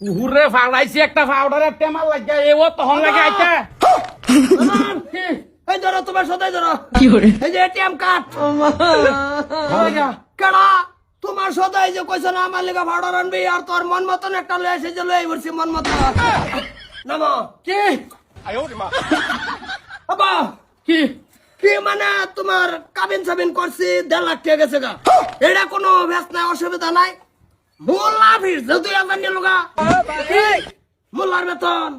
হুরে ফাউডাইছি একটা পাউডারের টেমার লাগে ও তখন লাগে আইতা এই ধরো তোমার সদাই ধরো এই যে এটিএম কার্ড কেডা তোমার সদাই যে কইছ না আমার লেগা ভাড়া আনবি আর তোর মন মতন একটা লয়ে এসে যে লয়ে বলছি মন মতন নামো কি বাবা কি কি মানে তোমার কাবিন সাবিন করছি 1.5 লাখ টাকা গেছে গা এটা কোনো ব্যাস নাই অসুবিধা নাই মোল্লা ফিস 2000 নিল গা মোল্লার বেতন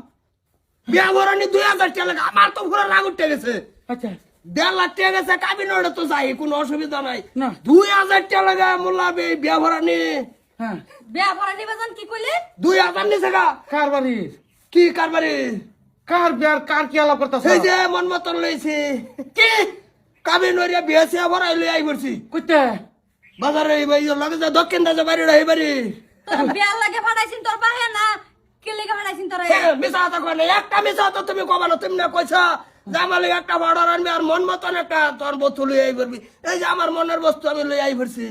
বিয়া ভরানি 2000 টাকা লাগা আমার তো পুরো রাগ উঠে গেছে আচ্ছা 1.5 লাখ টাকা গেছে কাবিন ওটা তো যাই কোনো অসুবিধা নাই না। 2000 টাকা লাগা মোল্লা বিয়া ভরানি হ্যাঁ বিয়া ভরা নিবেদন কি কইলে 2000 নিছে গা কার বাড়ির কি কারবারি কার বিয়ার কার কি আলাপ করতেছ এই যে মন মতন লইছি কি কাবিন ওরিয়া বিয়া সিয়া ভরাই লই আই বলছি কইতে বাজারে এই লাগে যে দক্ষিণ দাজে বাড়ি রই বাড়ি তোর বিয়া লাগে ফাড়াইছিন তোর বাহে না কি লাগে ফাড়াইছিন তোর মিছা কথা কয় না একটা মিছা তো তুমি কবা না তুমি না কইছা যে আমার লাগি একটা অর্ডার আনবি আর মন মতন একটা তোর বস্তু লই আই করবি এই যে আমার মনের বস্তু আমি লই আই করছি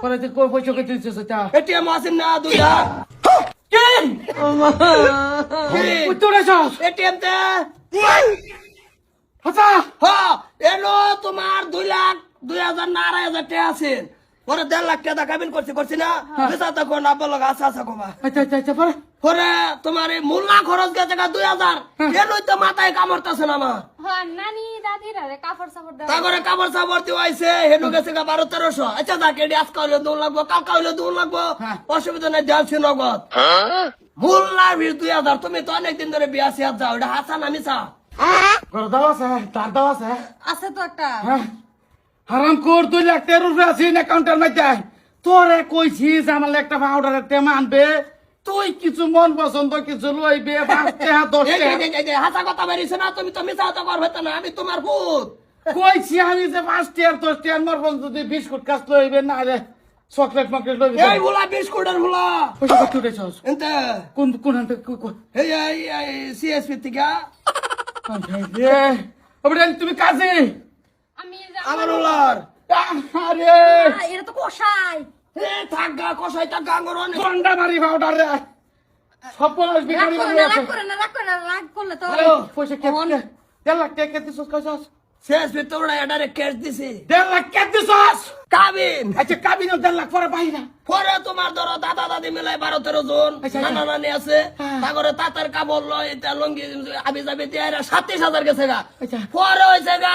পরে তুই কই পয়সা কই দিছিস এটা এটিএম আছে না দুইটা কি কি উত্তরে যাস এটিএম তে আচ্ছা হ্যাঁ এলো তোমার 2,00,000 না 2,500 টাকা আছে পরে 1.5 লাখ টাকা কাবিন করছি না মিছা তো কোন আব্বা লাগা আচ্ছা কবা আচ্ছা আচ্ছা আচ্ছা পরে পরে তোমার এই মোল্লা খরচ গেছে 2,000 এলোই তো মাথায় কামড়তাছে না আমার হ্যাঁ নানি দাদির আরে কাপড় সাপড় দাও তারপরে কাপড় সাপড় দিয়ে আইছে হেনু গেছে 12-1300 আচ্ছা যাকে আজকে হইলে 2 লাগবো কালকে হইলে 2 লাগবো অসুবিধা নাই দেওয়াছি নগদ মোল্লা 2,000 তুমি তো অনেকদিন ধরে বিয়া সিয়া যাও এটা হাসা না মিছা ঘর দাও আছে তার দাও আছে আছে তো একটা হ্যাঁ হারাম কর 2 লাখ টাকার উপরে আছে অ্যাকাউন্টের মধ্যে তোরে কইছিস আমার একটা পাউডারের টেমা আনবে তুই কিছু মন পছন্দ কিছু লইবে 5 টাকা 10 টাকা হাসা কথা বেরিয়েছে না তুমি তো মিছা কথা করবে না আমি তোমার ভূত কইছি আমি যে 5 টাকা 10 টাকা মোর পছন্দ যদি বিস্কুট কাজ লইবে না রে চকলেট মকলেট লইবে এই ভুলা বিস্কুটের ভুলা পয়সা কত উঠেছস এনতে কোন কোন আনতে এই সিএসপি থেকে ওবরে তুমি কাজে আমি আমার উলার আরে এটা তো কষাই এ থাকা কষাই থাকা আঙ্গরন গন্ডা মারি পাউডার রে সব পলাশ বিকারি রাগ করে না রাগ করলে তো পয়সা কে 1.5 লাখ টাকা দিছস কইছস সিএসপি তো ওরা এডারে ক্যাশ দিছি 1.5 লাখ টাকা দিছস কাবিন আচ্ছা কাবিনো 1.5 লাখ পরে বাইরা পরে তোমার ধরো দাদা দাদি মিলাই 12-13 জন নানা নানি আছে তারপরে তাতার কাপড় লয় এটা লঙ্গি আবি যাবি দিয়ে 37,000 গেছে গা পরে হয়েছে গা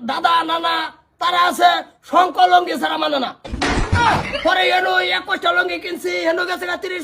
দাদা নানা তারা আছে শঙ্কর লঙ্গি ছাড়া মানে না পরে এনো 21টা লঙ্গি কিনছি হেনো গেছে গা 30